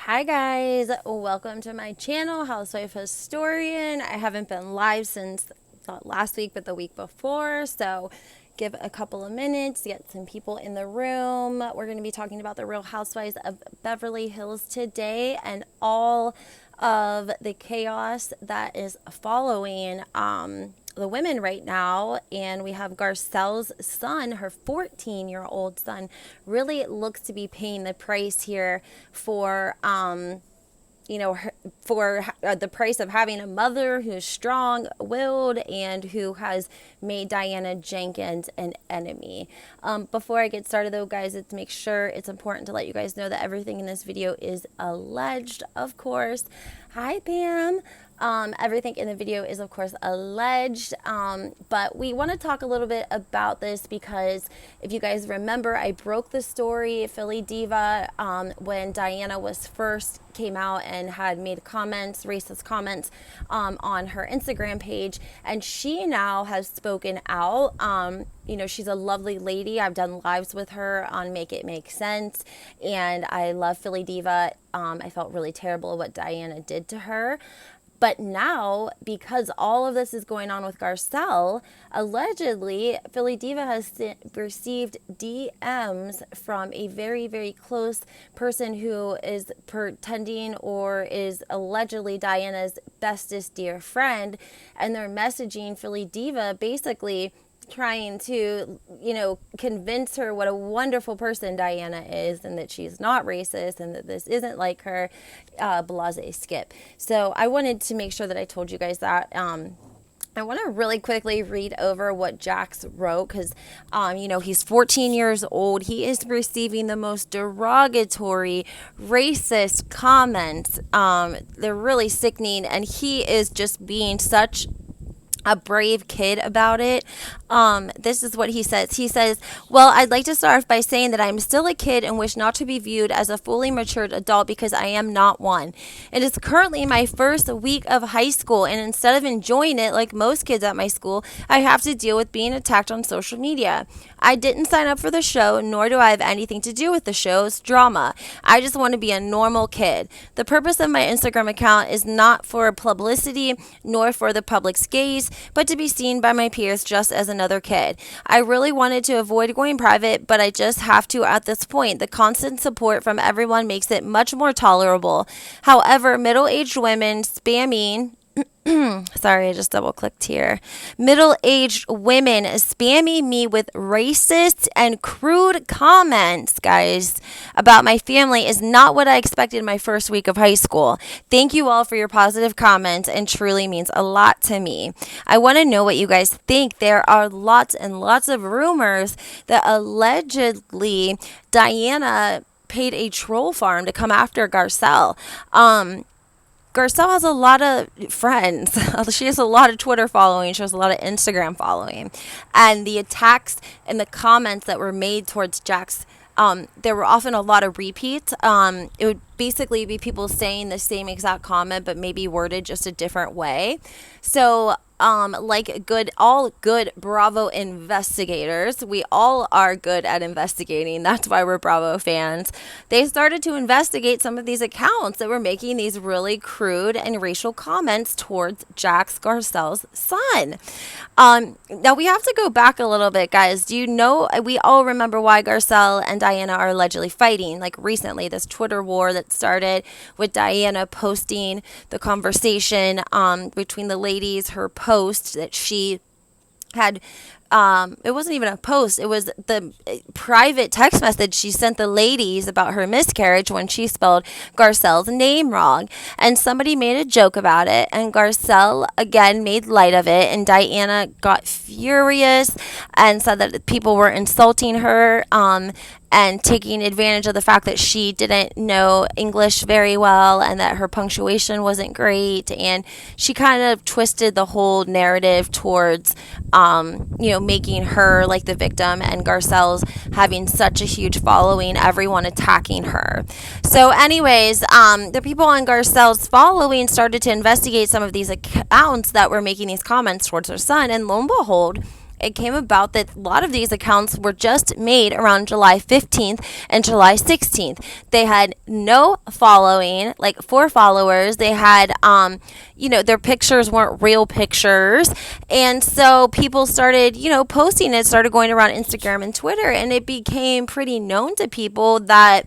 Hi guys, welcome to my channel, Housewife Historian. I haven't been live since not last week, but the week before, so give a couple of minutes to get some people in the room. We're going to be talking about the Real Housewives of Beverly Hills today and all of the chaos that is following the women right now. And we have Garcelle's son, her 14-year-old son, really looks to be paying the price here for the price of having a mother who's strong-willed and who has made Diana Jenkins an enemy. Before I get started, though, guys, it's important to let you guys know that everything in this video is alleged, of course. Hi, Pam. Everything in the video is, of course, alleged, but we want to talk a little bit about this because if you guys remember, I broke the story, Philly Diva, when Diana was first came out and had made comments, racist comments, on her Instagram page, and she now has spoken out. She's a lovely lady. I've done lives with her on Make It Make Sense, and I love Philly Diva. I felt really terrible what Diana did to her. But now, because all of this is going on with Garcelle, allegedly, Philly Diva has received DMs from a very, very close person who is pretending or is allegedly Diana's bestest dear friend. And they're messaging Philly Diva basically trying to, convince her what a wonderful person Diana is and that she's not racist and that this isn't like her, blase skip. So I wanted to make sure that I told you guys that. I want to really quickly read over what Jax wrote because, he's 14 years old. He is receiving the most derogatory, racist comments. They're really sickening, and he is just being such a brave kid about it. This is what he says. He says, well, I'd like to start off by saying that I'm still a kid and wish not to be viewed as a fully matured adult because I am not one. It is currently my first week of high school, and instead of enjoying it like most kids at my school, I have to deal with being attacked on social media. I didn't sign up for the show, nor do I have anything to do with the show's drama. I just want to be a normal kid. The purpose of my Instagram account is not for publicity nor for the public's gaze, but to be seen by my peers just as another kid. I really wanted to avoid going private, but I just have to at this point. The constant support from everyone makes it much more tolerable. However, middle-aged women spamming sorry, I just double clicked here. Middle-aged women spamming me with racist and crude comments, guys, about my family is not what I expected my first week of high school. Thank you all for your positive comments and truly means a lot to me. I want to know what you guys think. There are lots and lots of rumors that allegedly Diana paid a troll farm to come after Garcelle. Garcelle has a lot of friends. She has a lot of Twitter following. She has a lot of Instagram following. And the attacks and the comments that were made towards Jax, there were often a lot of repeats. It would basically be people saying the same exact comment, but maybe worded just a different way. So, like all good Bravo investigators, we all are good at investigating. That's why we're Bravo fans. They started to investigate some of these accounts that were making these really crude and racial comments towards Jax Garcelle's son. Now we have to go back a little bit, guys. Do you know, we all remember why Garcelle and Diana are allegedly fighting, like recently, this Twitter war that started with Diana posting the conversation between the ladies, her post that she had. It wasn't even a post. It was the private text message she sent the ladies about her miscarriage when she spelled Garcelle's name wrong. And somebody made a joke about it. And Garcelle, again, made light of it. And Diana got furious and said that people were insulting her. And taking advantage of the fact that she didn't know English very well and that her punctuation wasn't great. And she kind of twisted the whole narrative towards, making her like the victim and Garcelle's having such a huge following, everyone attacking her. So anyways, the people on Garcelle's following started to investigate some of these accounts that were making these comments towards her son. And lo and behold, it came about that a lot of these accounts were just made around July 15th and July 16th. They had no following, like 4 followers. They had, their pictures weren't real pictures. And so people started, posting it, started going around Instagram and Twitter, and it became pretty known to people that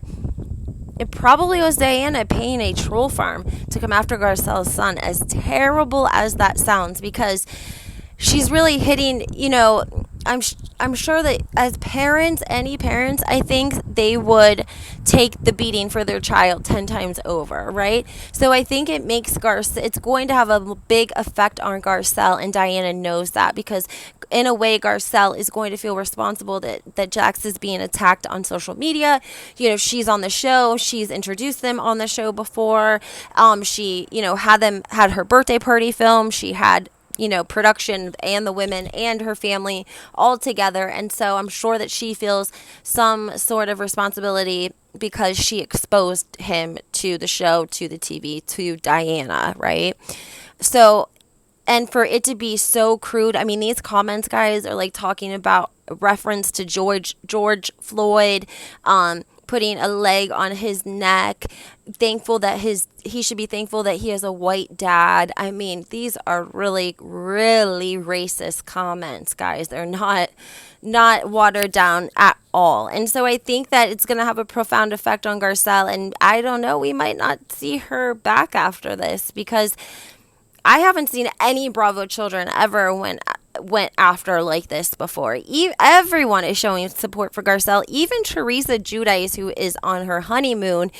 it probably was Diana paying a troll farm to come after Garcelle's son, as terrible as that sounds, because she's really hitting, I'm sure that as parents, any parents, I think they would take the beating for their child 10 times over, right? So I think it makes it's going to have a big effect on Garcelle, and Diana knows that, because in a way, Garcelle is going to feel responsible that Jax is being attacked on social media. She's on the show. She's introduced them on the show before. She, had her birthday party film. She had, production and the women and her family all together. And so I'm sure that she feels some sort of responsibility because she exposed him to the show, to the TV, to Diana, right? So, and for it to be so crude, I mean, these comments, guys, are like talking about reference to George Floyd, putting a leg on his neck, thankful that he should be thankful that he has a white dad. I mean, these are really, really racist comments, guys. They're not watered down at all. And so I think that it's going to have a profound effect on Garcelle, and I don't know, we might not see her back after this, because I haven't seen any Bravo children ever went after like this before. Everyone is showing support for Garcelle. Even Teresa Giudice, who is on her honeymoon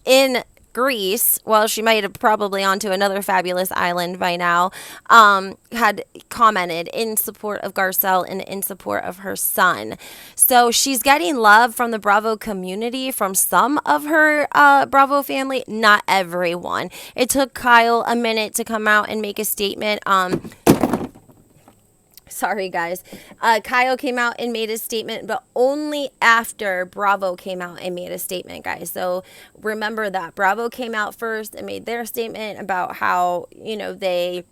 in Greece, well, she might have probably onto another fabulous island by now, had commented in support of Garcelle and in support of her son. So she's getting love from the Bravo community, from some of her Bravo family, not everyone. It took Kyle a minute to come out and make a statement. Sorry, guys. Kyle came out and made a statement, but only after Bravo came out and made a statement, guys. So remember that. Bravo came out first and made their statement about how, they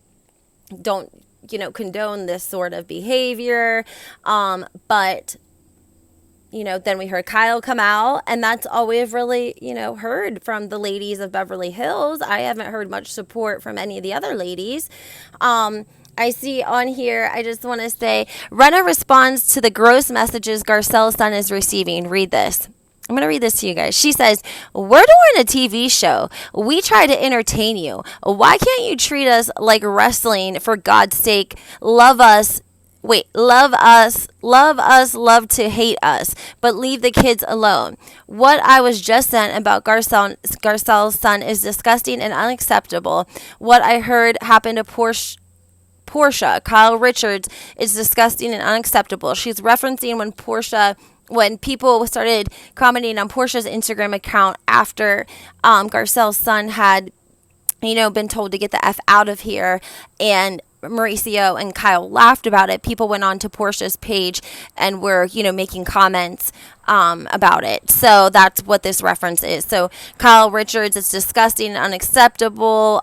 don't, condone this sort of behavior. But, then we heard Kyle come out, and that's all we've really, heard from the ladies of Beverly Hills. I haven't heard much support from any of the other ladies. I see on here, I just want to say, Rinna responds to the gross messages Garcelle's son is receiving. Read this. I'm going to read this to you guys. She says, "We're doing a TV show. We try to entertain you. Why can't you treat us like wrestling, for God's sake? Love us, love to hate us, but leave the kids alone. What I was just sent about Garcelle's son is disgusting and unacceptable. What I heard happened to Portia, Kyle Richards, is disgusting and unacceptable." She's referencing when people started commenting on Portia's Instagram account after Garcelle's son had, been told to get the F out of here, and Mauricio and Kyle laughed about it. People went on to Portia's page and were, making comments about it. So that's what this reference is. So Kyle Richards, it's disgusting and unacceptable.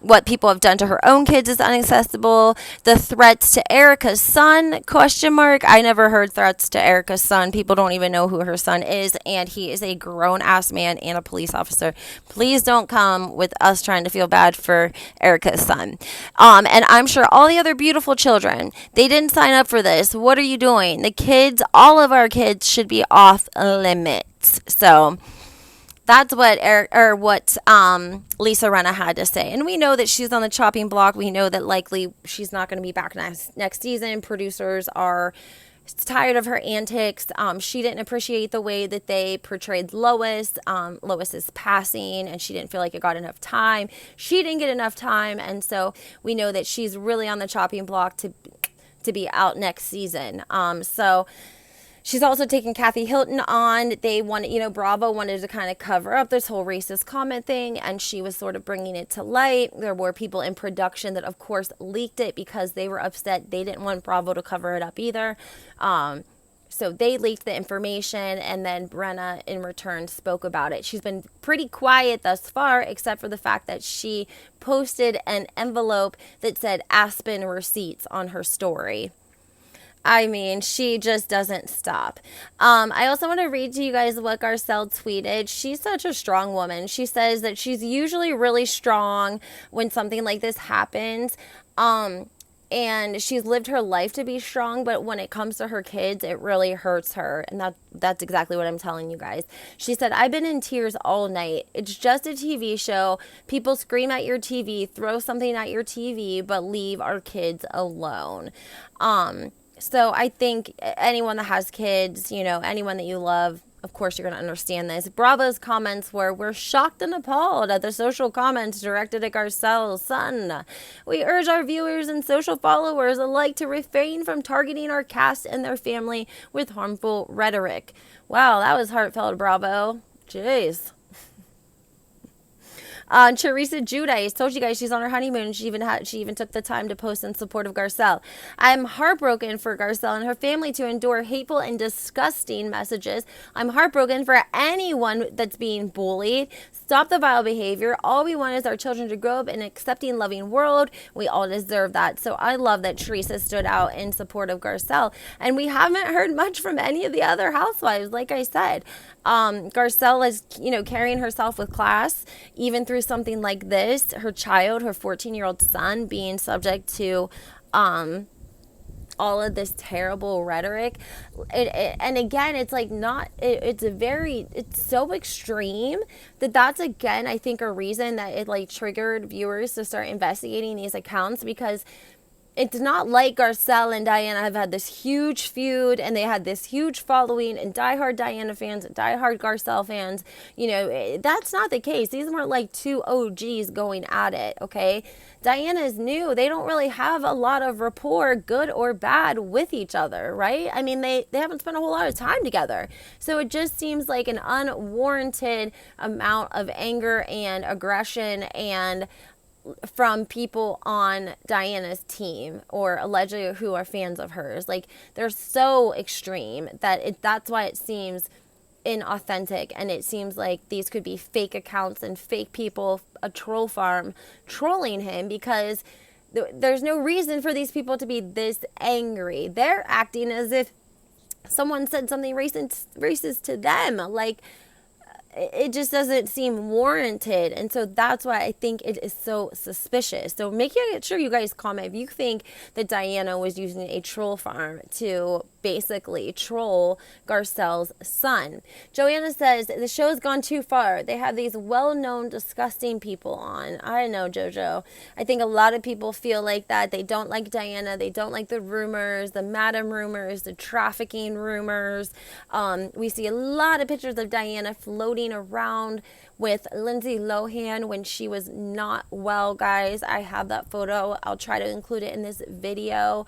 What people have done to her own kids is unacceptable. The threats to Erica's son, ? I never heard threats to Erica's son. People don't even know who her son is, and he is a grown-ass man and a police officer. Please don't come with us trying to feel bad for Erica's son. And I'm sure all the other beautiful children, they didn't sign up for this. What are you doing? The kids, all of our kids should be off limits. So that's what Lisa Rinna had to say. And we know that she's on the chopping block. We know that likely she's not going to be back next season. Producers are tired of her antics. She didn't appreciate the way that they portrayed Lois. Lois's passing, and she didn't feel like it got enough time. She didn't get enough time, and so we know that she's really on the chopping block to be out next season. So she's also taken Kathy Hilton on. They wanted, Bravo wanted to kind of cover up this whole racist comment thing, and she was sort of bringing it to light. There were people in production that, of course, leaked it because they were upset. They didn't want Bravo to cover it up either. So they leaked the information, and then Rinna, in return, spoke about it. She's been pretty quiet thus far, except for the fact that she posted an envelope that said Aspen receipts on her story. I mean, she just doesn't stop. I also want to read to you guys what Garcelle tweeted. She's such a strong woman. She says that she's usually really strong when something like this happens. And she's lived her life to be strong, but when it comes to her kids, it really hurts her. And that's exactly what I'm telling you guys. She said, I've been in tears all night. It's just a TV show. People scream at your TV, throw something at your TV, but leave our kids alone. So I think anyone that has kids, anyone that you love, of course, you're going to understand this. Bravo's comments were, we're shocked and appalled at the social comments directed at Garcelle's son. We urge our viewers and social followers alike to refrain from targeting our cast and their family with harmful rhetoric. Wow, that was heartfelt, Bravo. Jeez. Teresa Judice told you guys she's on her honeymoon. She even took the time to post in support of Garcelle. I'm heartbroken for Garcelle and her family to endure hateful and disgusting messages. I'm heartbroken for anyone that's being bullied. Stop the vile behavior. All we want is our children to grow up in an accepting, loving world. We all deserve that. So I love that Teresa stood out in support of Garcelle. And we haven't heard much from any of the other housewives, like I said. Garcelle is, carrying herself with class, even through something like this. Her child, her 14-year-old son, being subject to all of this terrible rhetoric. And again, it's like it's so extreme that's again, I think, a reason that it like triggered viewers to start investigating these accounts, because it's not like Garcelle and Diana have had this huge feud and they had this huge following and diehard Diana fans and diehard Garcelle fans. That's not the case. These weren't like two OGs going at it, okay? Diana's new. They don't really have a lot of rapport, good or bad, with each other, right? I mean, they haven't spent a whole lot of time together. So it just seems like an unwarranted amount of anger and aggression and from people on Diana's team or allegedly who are fans of hers. Like, they're so extreme that that's why it seems inauthentic, and it seems like these could be fake accounts and fake people, a troll farm trolling him, because there's no reason for these people to be this angry. They're acting as if someone said something racist to them. Like, it just doesn't seem warranted. And so that's why I think it is so suspicious. So make sure you guys comment if you think that Diana was using a troll farm to basically troll Garcelle's son. Joanna says, the show's gone too far. They have these well-known disgusting people on. I know, JoJo. I think a lot of people feel like that. They don't like Diana. They don't like the rumors, the madam rumors, the trafficking rumors. We see a lot of pictures of Diana floating around with Lindsay Lohan when she was not well, guys. I have that photo. I'll try to include it in this video.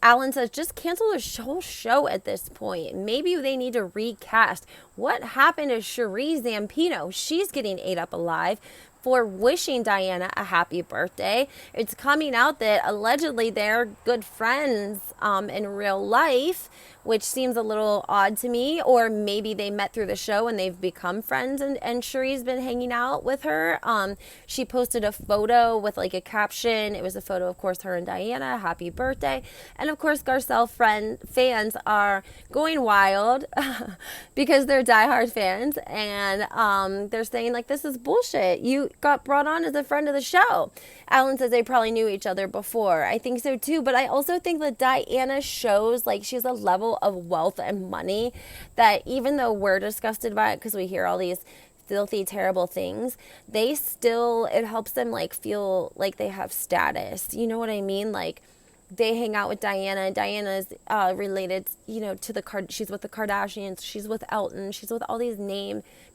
Alan says, just cancel the whole show at this point. Maybe they need to recast. What happened to Sheree Zampino? She's getting ate up alive for wishing Diana a happy birthday. It's coming out that allegedly they're good friends in real life, which seems a little odd to me. Or maybe they met through the show and they've become friends, and Sheree's been hanging out with her. She posted a photo with like a caption. It was a photo, of course, her and Diana, happy birthday. And of course, Garcelle fans are going wild because they're diehard fans, and they're saying like, this is bullshit. You got brought on as a friend of the show. Alan says they probably knew each other before. I think so too, but I also think that Diana shows like she's a level of wealth and money that even though we're disgusted by it because we hear all these filthy, terrible things, it helps them like feel like they have status. You know what I mean? Like, they hang out with Diana. Diana's related, to she's with the Kardashians. She's with Elton. She's with all these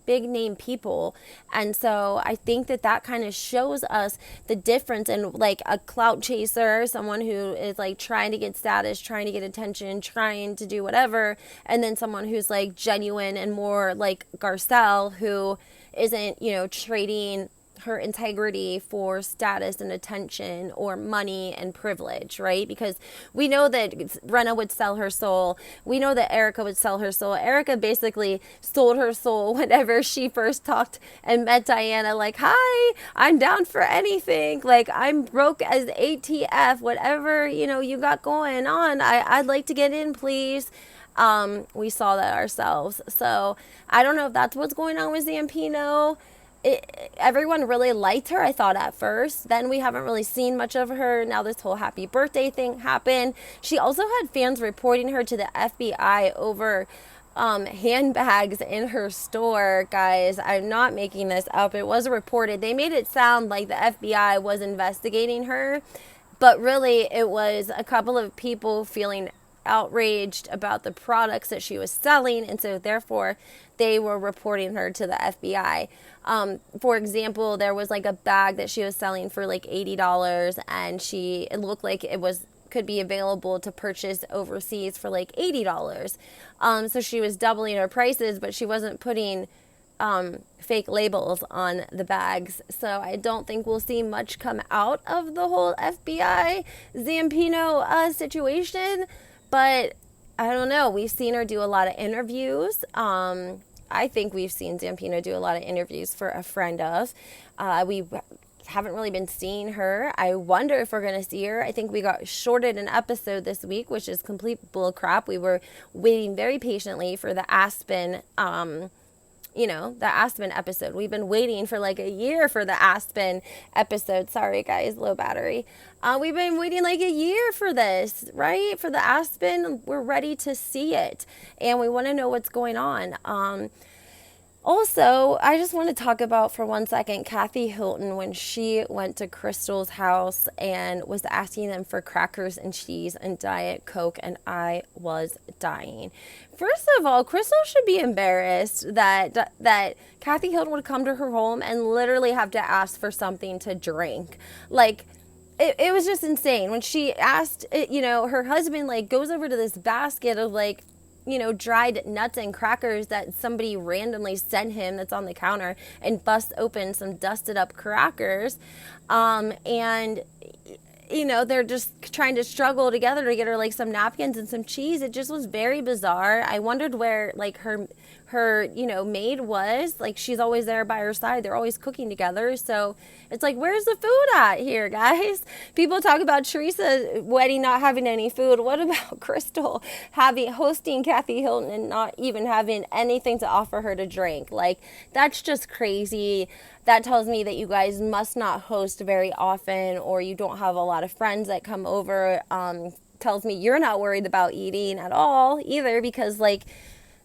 big name people. And so I think that kind of shows us the difference in like a clout chaser, someone who is like trying to get status, trying to get attention, trying to do whatever. And then someone who's like genuine and more like Garcelle, who isn't, trading her integrity for status and attention or money and privilege, right? Because we know that Rinna would sell her soul. We know that Erica would sell her soul. Erica basically sold her soul whenever she first talked and met Diana, like, hi, I'm down for anything. Like, I'm broke as ATF, whatever, you got going on. I'd like to get in, please. We saw that ourselves. So I don't know if that's what's going on with Zampino. Everyone really liked her, I thought, at first. Then we haven't really seen much of her. Now this whole happy birthday thing happened. She also had fans reporting her to the FBI over handbags in her store. Guys, I'm not making this up. It was reported. They made it sound like the FBI was investigating her, but really it was a couple of people feeling outraged about the products that she was selling, and so therefore they were reporting her to the FBI. For example, there was like a bag that she was selling for like $80, and it looked like could be available to purchase overseas for like $80. So she was doubling her prices, but she wasn't putting fake labels on the bags. So I don't think we'll see much come out of the whole FBI Zampino situation. But I don't know. We've seen her do a lot of interviews. I think we've seen Zampino do a lot of interviews for a friend of. We haven't really been seeing her. I wonder if we're going to see her. I think we got shorted an episode this week, which is complete bull crap. We were waiting very patiently for the Aspen, the Aspen episode. We've been waiting for like a year for the Aspen episode. Sorry, guys, low battery. We've been waiting like a year for this, right? For the Aspen. We're ready to see it, and we want to know what's going on. Also, I just want to talk about for 1 second Kathy Hilton when she went to Crystal's house and was asking them for crackers and cheese and Diet Coke, and I was dying. First of all, Crystal should be embarrassed that Kathy Hilton would come to her home and literally have to ask for something to drink. Like, it was just insane. When she asked, her husband, like, goes over to this basket of, like, dried nuts and crackers that somebody randomly sent him that's on the counter, and busts open some dusted up crackers. And they're just trying to struggle together to get her like some napkins and some cheese. It just was very bizarre. I wondered where like her maid was. Like, she's always there by her side. They're always cooking together. So it's like, where's the food at here, guys? People talk about Teresa's wedding not having any food. What about Crystal hosting Kathy Hilton and not even having anything to offer her to drink? Like, that's just crazy. That tells me that you guys must not host very often, or you don't have a lot of friends that come over. Tells me you're not worried about eating at all either, because like,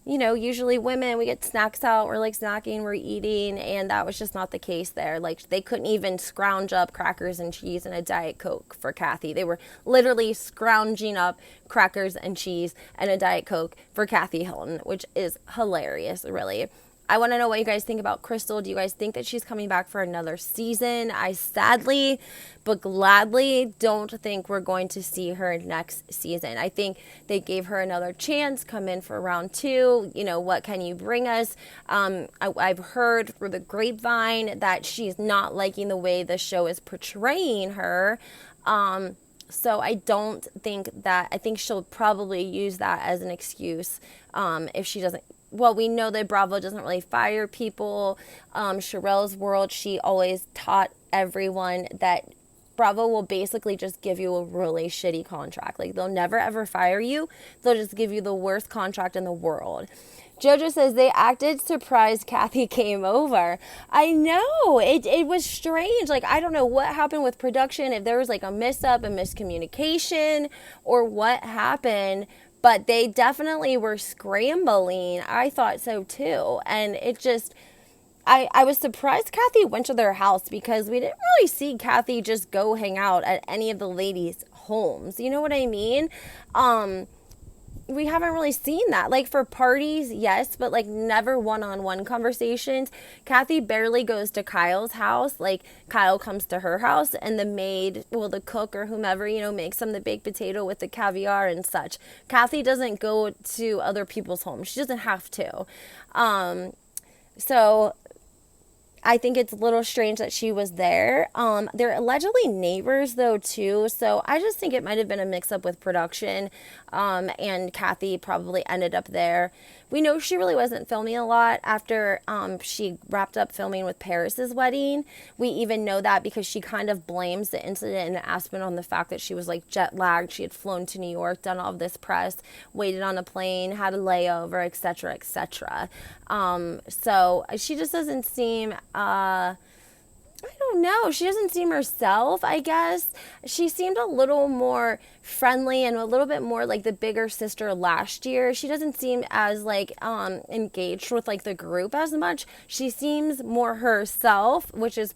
usually women, we get snacks out, we're like snacking, we're eating, and that was just not the case there. Like, they couldn't even scrounge up crackers and cheese and a Diet Coke for Kathy. They were literally scrounging up crackers and cheese and a Diet Coke for Kathy Hilton, which is hilarious, really. I want to know what you guys think about Crystal. Do you guys think that she's coming back for another season? I sadly but gladly don't think we're going to see her next season. I think they gave her another chance, come in for round 2. What can you bring us? I've heard through the grapevine that she's not liking the way the show is portraying her. So I don't think that, I think she'll probably use that as an excuse if she doesn't. Well, we know that Bravo doesn't really fire people. Sherelle's World, she always taught everyone that Bravo will basically just give you a really shitty contract. Like, they'll never ever fire you. They'll just give you the worst contract in the world. Jojo says they acted surprised Kathy came over. I know. It was strange. Like, I don't know what happened with production, if there was like a misstep, a miscommunication, or what happened. But they definitely were scrambling. I thought so too. And it just, I was surprised Kathy went to their house, because we didn't really see Kathy just go hang out at any of the ladies' homes. You know what I mean? We haven't really seen that. Like, for parties, yes, but like never one-on-one conversations. Kathy barely goes to Kyle's house. Like, Kyle comes to her house, and the maid, well, the cook or whomever, makes them the baked potato with the caviar and such. Kathy doesn't go to other people's homes. She doesn't have to. So I think it's a little strange that she was there. They're allegedly neighbors though too, so I just think it might have been a mix-up with production, and Kathy probably ended up there. We know she really wasn't filming a lot after she wrapped up filming with Paris's wedding. We even know that because she kind of blames the incident in Aspen on the fact that she was like jet lagged. She had flown to New York, done all of this press, waited on a plane, had a layover, etc., etc. So she just doesn't seem, I don't know. She doesn't seem herself, I guess. She seemed a little more friendly and a little bit more like the bigger sister last year. She doesn't seem as like engaged with like the group as much. She seems more herself, which is,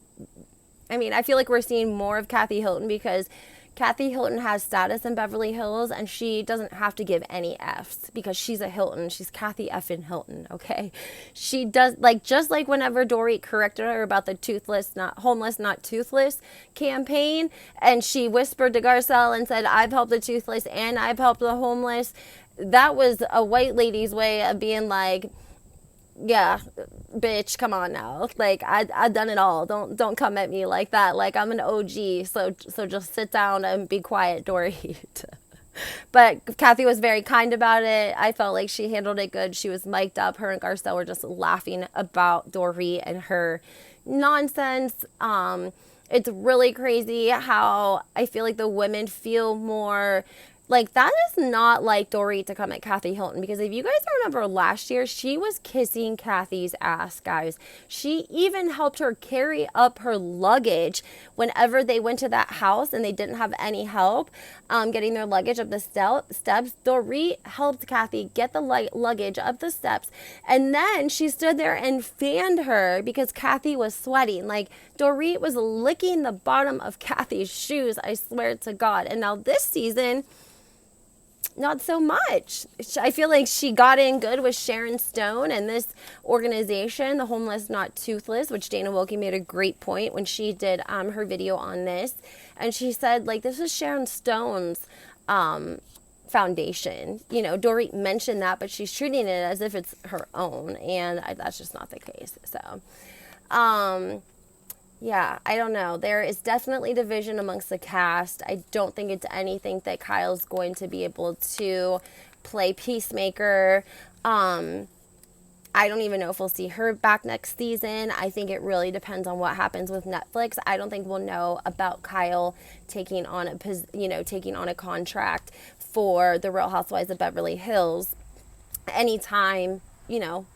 I mean, I feel like we're seeing more of Kathy Hilton because Kathy Hilton has status in Beverly Hills and she doesn't have to give any F's because she's a Hilton. She's Kathy effing Hilton, okay? She does, like, just like whenever Dorit corrected her about the toothless, not homeless, not toothless campaign, and she whispered to Garcelle and said, I've helped the toothless and I've helped the homeless. That was a white lady's way of being like, yeah, bitch, come on now. Like, I've done it all. Don't come at me like that. Like, I'm an OG, so just sit down and be quiet, Dorit. But Kathy was very kind about it. I felt like she handled it good. She was mic'd up. Her and Garcelle were just laughing about Dorit and her nonsense. It's really crazy how I feel like the women feel more like that is not like Dorit to come at Kathy Hilton, because if you guys remember last year, she was kissing Kathy's ass, guys. She even helped her carry up her luggage whenever they went to that house and they didn't have any help getting their luggage up the steps. Dorit helped Kathy get the luggage up the steps, and then she stood there and fanned her because Kathy was sweating. Like, Dorit was licking the bottom of Kathy's shoes, I swear to God. And now this season, not so much. I feel like she got in good with Sharon Stone and this organization, the Homeless Not Toothless, which Dana Wilkie made a great point when she did her video on this. And she said, like, this is Sharon Stone's foundation. You know, Dorit mentioned that, but she's treating it as if it's her own. And that's just not the case. So, yeah, I don't know. There is definitely division amongst the cast. I don't think it's anything that Kyle's going to be able to play peacemaker. I don't even know if we'll see her back next season. I think it really depends on what happens with Netflix. I don't think we'll know about Kyle taking on a contract for the Real Housewives of Beverly Hills anytime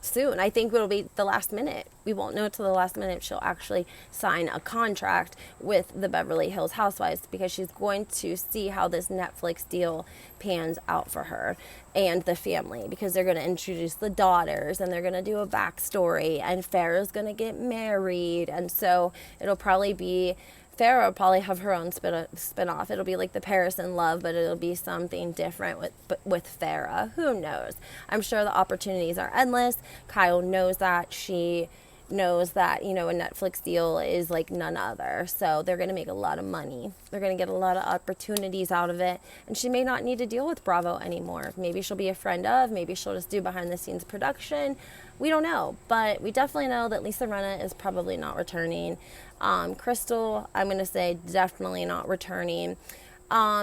soon. I think it'll be the last minute. We won't know till the last minute if she'll actually sign a contract with the Beverly Hills Housewives, because she's going to see how this Netflix deal pans out for her and the family, because they're going to introduce the daughters and they're going to do a backstory, and Farrah's going to get married, and so it'll probably be Farrah will probably have her own spin-off. It'll be like the Paris in Love, but it'll be something different with Farrah. Who knows? I'm sure the opportunities are endless. Kyle knows that. She knows that, a Netflix deal is like none other. So they're going to make a lot of money. They're going to get a lot of opportunities out of it. And she may not need to deal with Bravo anymore. Maybe she'll be a friend of. Maybe she'll just do behind-the-scenes production. We don't know. But we definitely know that Lisa Rinna is probably not returning. Crystal, I'm going to say definitely not returning.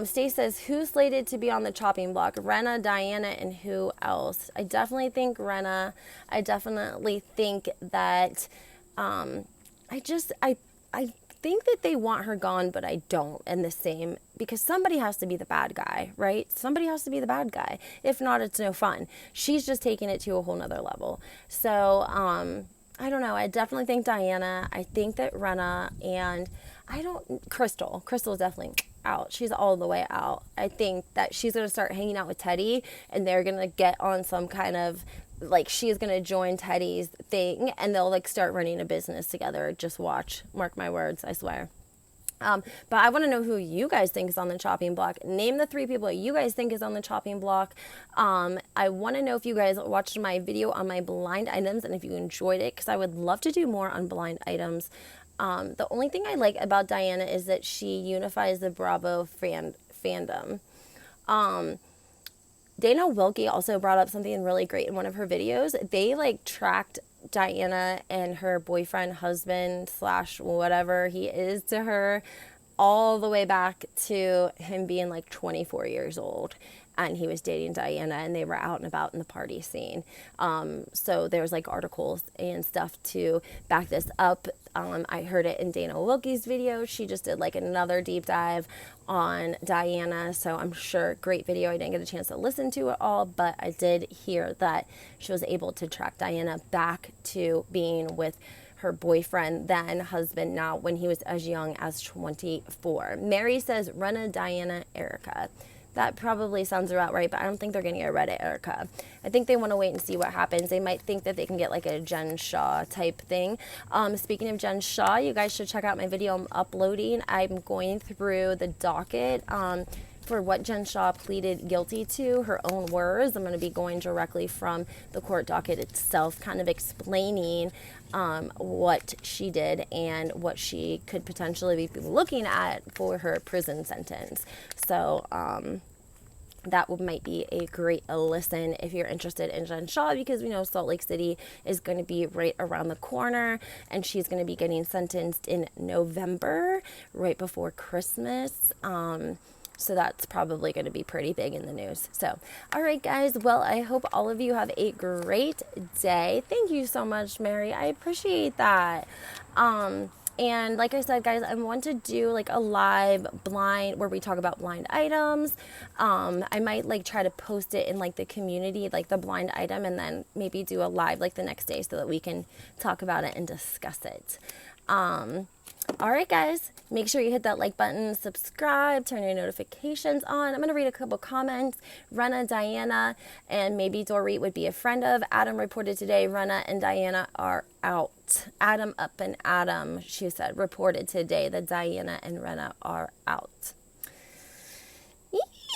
Stace says, who's slated to be on the chopping block? Rinna, Diana, and who else? I definitely think Rinna. I definitely think that, I think that they want her gone, but I don't. And the same, because somebody has to be the bad guy, right? Somebody has to be the bad guy. If not, it's no fun. She's just taking it to a whole nother level. So, I don't know. I definitely think Diana. I think that Rinna, and Crystal. Crystal is definitely out. She's all the way out. I think that she's going to start hanging out with Teddy, and they're going to get on some kind of, like, she's going to join Teddy's thing, and they'll, like, start running a business together. Just watch. Mark my words, I swear. But I want to know who you guys think is on the chopping block. Name the 3 people you guys think is on the chopping block. I want to know if you guys watched my video on my blind items and if you enjoyed it, because I would love to do more on blind items. The only thing I like about Diana is that she unifies the Bravo fandom. Dana Wilkie also brought up something really great in one of her videos. They, like, tracked Diana and her boyfriend, husband, slash whatever he is to her, all the way back to him being like 24 years old. And he was dating Diana, and they were out and about in the party scene. So there's like articles and stuff to back this up. I heard it in Dana Wilkie's video. She just did like another deep dive on Diana. So I'm sure, great video. I didn't get a chance to listen to it all, but I did hear that she was able to track Diana back to being with her boyfriend, then husband now, when he was as young as 24. Mary says Rinna, Diana, Erica. That probably sounds about right, but I don't think they're going to get rid of Erica. I think they want to wait and see what happens. They might think that they can get like a Jen Shah type thing. Speaking of Jen Shah, you guys should check out my video I'm uploading. I'm going through the docket for what Jen Shah pleaded guilty to, her own words. I'm going to be going directly from the court docket itself, kind of explaining what she did and what she could potentially be looking at for her prison sentence. So that might be a great listen if you're interested in Jen Shah, because we know Salt Lake City is going to be right around the corner, and she's going to be getting sentenced in November, right before Christmas. So that's probably going to be pretty big in the news. So, all right, guys. Well, I hope all of you have a great day. Thank you so much, Mary. I appreciate that. And like I said, guys, I want to do like a live blind where we talk about blind items. I might like try to post it in like the community, like the blind item, and then maybe do a live like the next day so that we can talk about it and discuss it. All right, guys, make sure you hit that like button, subscribe, turn your notifications on. I'm going to read a couple comments. Rinna, Diana, and maybe Dorit would be a friend of. Adam reported today Rinna and Diana are out. Adam up and Adam, she said, reported today that Diana and Rinna are out.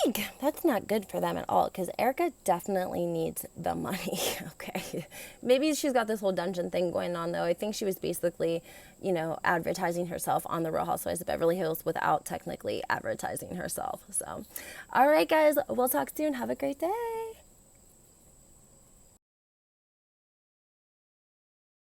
Eek, that's not good for them at all, because Erica definitely needs the money. Okay, maybe she's got this whole dungeon thing going on, though. I think she was basically, you know, advertising herself on the Real Housewives of Beverly Hills without technically advertising herself. So, all right, guys, we'll talk soon. Have a great day.